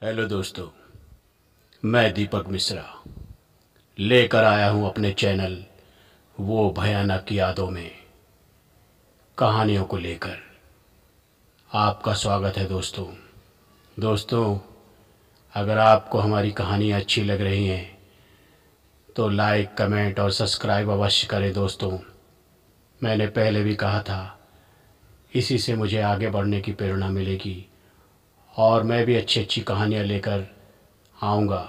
Hello दोस्तों, मैं दीपक मिश्रा लेकर आया हूँ अपने चैनल वो भयानक यादों में कहानियों को लेकर। आपका स्वागत है दोस्तों, अगर आपको हमारी कहानी अच्छी लग रही हैं तो लाइक, कमेंट और सब्सक्राइब अवश्य करें दोस्तों। मैंने पहले भी कहा था, इसी से मुझे आगे बढ़ने की प्रेरणा मिलेगी और मैं भी अच्छी अच्छी कहानियाँ लेकर आऊँगा।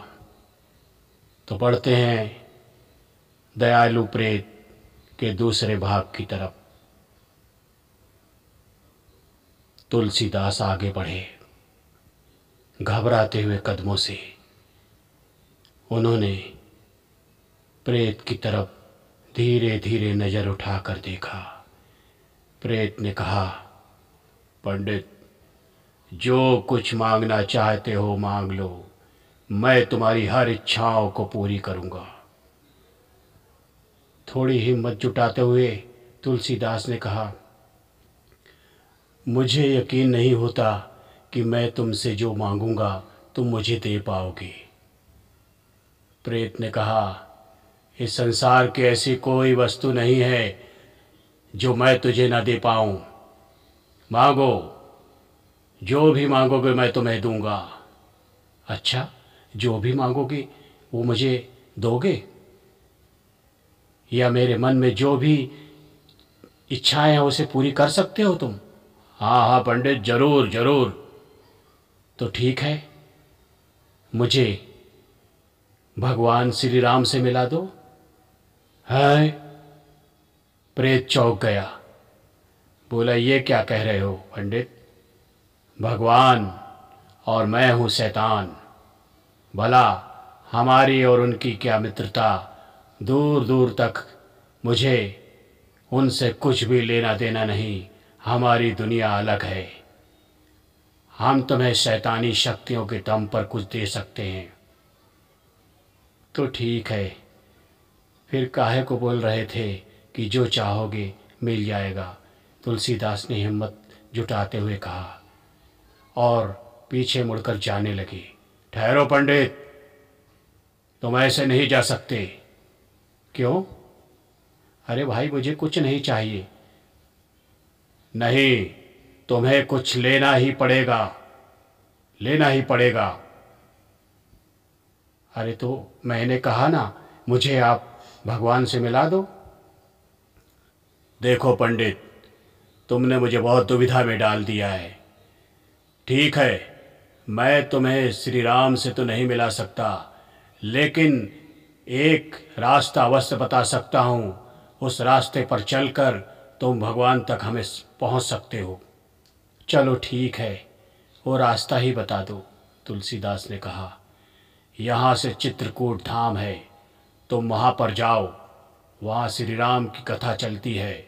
तो बढ़ते हैं दयालु प्रेत के दूसरे भाग की तरफ। तुलसीदास आगे बढ़े। घबराते हुए कदमों से उन्होंने प्रेत की तरफ धीरे धीरे नज़र उठाकर देखा। प्रेत ने कहा, पंडित, जो कुछ मांगना चाहते हो मांग लो, मैं तुम्हारी हर इच्छाओं को पूरी करूँगा। थोड़ी हिम्मत जुटाते हुए तुलसीदास ने कहा, मुझे यकीन नहीं होता कि मैं तुमसे जो मांगूंगा तुम मुझे दे पाओगे। प्रेत ने कहा, इस संसार की ऐसी कोई वस्तु नहीं है जो मैं तुझे न दे पाऊं। मांगो, जो भी मांगोगे मैं तुम्हें दूंगा। अच्छा, जो भी मांगोगे वो मुझे दोगे? या मेरे मन में जो भी इच्छाएं हैं उसे पूरी कर सकते हो तुम? हाँ हाँ पंडित, जरूर जरूर। तो ठीक है, मुझे भगवान श्री राम से मिला दो। है? प्रेत चौंक गया। बोला, ये क्या कह रहे हो पंडित? भगवान और मैं हूँ शैतान। भला हमारी और उनकी क्या मित्रता? दूर दूर तक मुझे उनसे कुछ भी लेना देना नहीं। हमारी दुनिया अलग है। हम तुम्हें शैतानी शक्तियों के दम पर कुछ दे सकते हैं। तो ठीक है, फिर काहे को बोल रहे थे कि जो चाहोगे मिल जाएगा? तुलसीदास ने हिम्मत जुटाते हुए कहा और पीछे मुड़कर जाने लगे। ठहरो पंडित, तुम ऐसे नहीं जा सकते। क्यों? अरे भाई, मुझे कुछ नहीं चाहिए। नहीं, तुम्हें कुछ लेना ही पड़ेगा, लेना ही पड़ेगा। अरे तो मैंने कहा ना, मुझे आप भगवान से मिला दो। देखो पंडित, तुमने मुझे बहुत दुविधा में डाल दिया है। ठीक है, मैं तुम्हें श्री राम से तो नहीं मिला सकता, लेकिन एक रास्ता अवश्य बता सकता हूँ। उस रास्ते पर चलकर तुम भगवान तक हमें पहुँच सकते हो। चलो ठीक है, वो रास्ता ही बता दो। तुलसीदास ने कहा, यहाँ से चित्रकूट धाम है, तुम वहाँ पर जाओ। वहाँ श्री राम की कथा चलती है।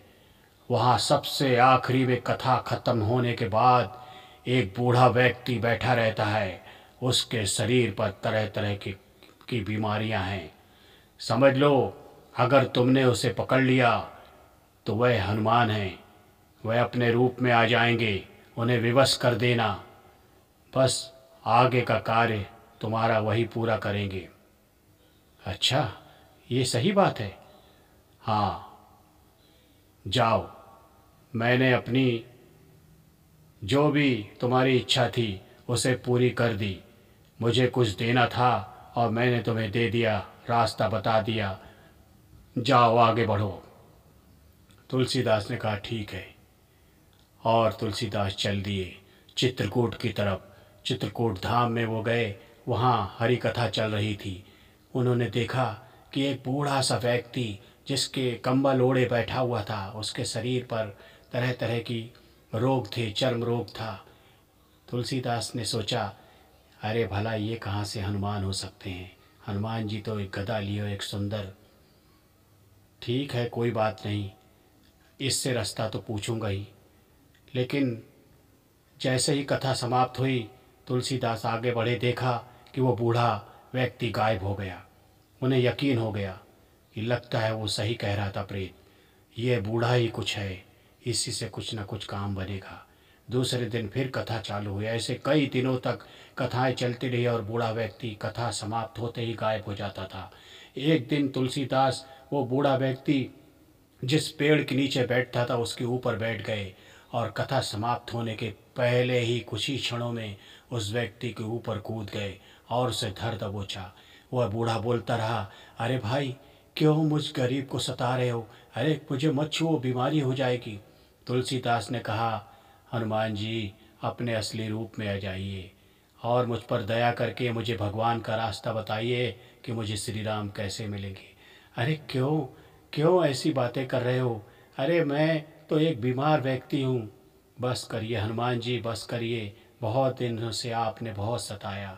वहाँ सबसे आखिरी में कथा खत्म होने के बाद एक बूढ़ा व्यक्ति बैठा रहता है। उसके शरीर पर तरह तरह की बीमारियाँ हैं। समझ लो, अगर तुमने उसे पकड़ लिया तो वह हनुमान है। वह अपने रूप में आ जाएंगे, उन्हें विवश कर देना। बस आगे का कार्य तुम्हारा वही पूरा करेंगे। अच्छा, ये सही बात है? हाँ, जाओ। मैंने अपनी जो भी तुम्हारी इच्छा थी उसे पूरी कर दी। मुझे कुछ देना था और मैंने तुम्हें दे दिया, रास्ता बता दिया। जाओ, आगे बढ़ो। तुलसीदास ने कहा, ठीक है। और तुलसीदास चल दिए चित्रकूट की तरफ। चित्रकूट धाम में वो गए। वहाँ हरी कथा चल रही थी। उन्होंने देखा कि एक बूढ़ा सा व्यक्ति जिसके कंबल ओढ़े बैठा हुआ था, उसके शरीर पर तरह तरह की रोग थे, चर्म रोग था। तुलसीदास ने सोचा, अरे भला ये कहाँ से हनुमान हो सकते हैं? हनुमान जी तो एक गदा लिए, एक सुंदर। ठीक है, कोई बात नहीं, इससे रास्ता तो पूछूंगा ही। लेकिन जैसे ही कथा समाप्त हुई, तुलसीदास आगे बढ़े, देखा कि वो बूढ़ा व्यक्ति गायब हो गया। उन्हें यकीन हो गया कि लगता है वो सही कह रहा था प्रेत, ये बूढ़ा ही कुछ है, इसी से कुछ न कुछ काम बनेगा। दूसरे दिन फिर कथा चालू हुई। ऐसे कई दिनों तक कथाएं चलती रही और बूढ़ा व्यक्ति कथा समाप्त होते ही गायब हो जाता था। एक दिन तुलसीदास वो बूढ़ा व्यक्ति जिस पेड़ के नीचे बैठता था उसके ऊपर बैठ गए और कथा समाप्त होने के पहले ही कुछ ही क्षणों में उस व्यक्ति के ऊपर कूद गए और उसे धर दबोचा। वह बूढ़ा बोलता रहा, अरे भाई, क्यों मुझ गरीब को सता रहे हो? अरे मुझे मत छुओ, बीमारी हो जाएगी। तुलसीदास ने कहा, हनुमान जी, अपने असली रूप में आ जाइए और मुझ पर दया करके मुझे भगवान का रास्ता बताइए कि मुझे श्री राम कैसे मिलेंगे। अरे क्यों क्यों ऐसी बातें कर रहे हो? अरे मैं तो एक बीमार व्यक्ति हूँ। बस करिए हनुमान जी, बस करिए, बहुत दिनों से आपने बहुत सताया।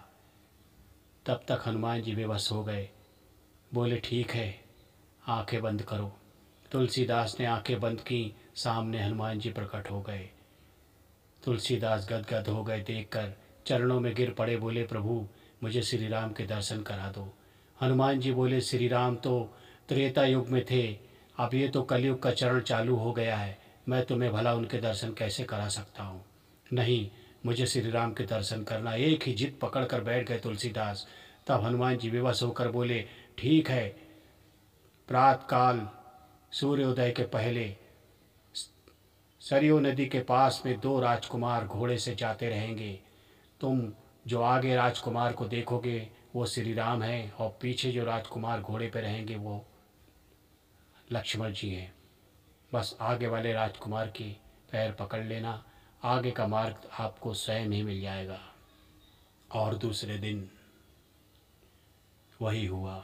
तब तक हनुमान जी बेबस हो गए। बोले, ठीक है, आंखें बंद करो। तुलसीदास ने आंखें बंद की। सामने हनुमान जी प्रकट हो गए। तुलसीदास गदगद हो गए देखकर, चरणों में गिर पड़े। बोले, प्रभु, मुझे श्री राम के दर्शन करा दो। हनुमान जी बोले, श्री राम तो त्रेता युग में थे, अब ये तो कलयुग का चरण चालू हो गया है, मैं तुम्हें भला उनके दर्शन कैसे करा सकता हूँ? नहीं, मुझे श्री राम के दर्शन करना। एक ही जिद पकड़ कर बैठ गए तुलसीदास। तब हनुमान जी बेबस होकर बोले, ठीक है, प्रातःकाल सूर्योदय के पहले सरयू नदी के पास में दो राजकुमार घोड़े से जाते रहेंगे। तुम जो आगे राजकुमार को देखोगे वो श्री राम है और पीछे जो राजकुमार घोड़े पे रहेंगे वो लक्ष्मण जी हैं। बस आगे वाले राजकुमार की पैर पकड़ लेना, आगे का मार्ग आपको स्वयं ही मिल जाएगा। और दूसरे दिन वही हुआ।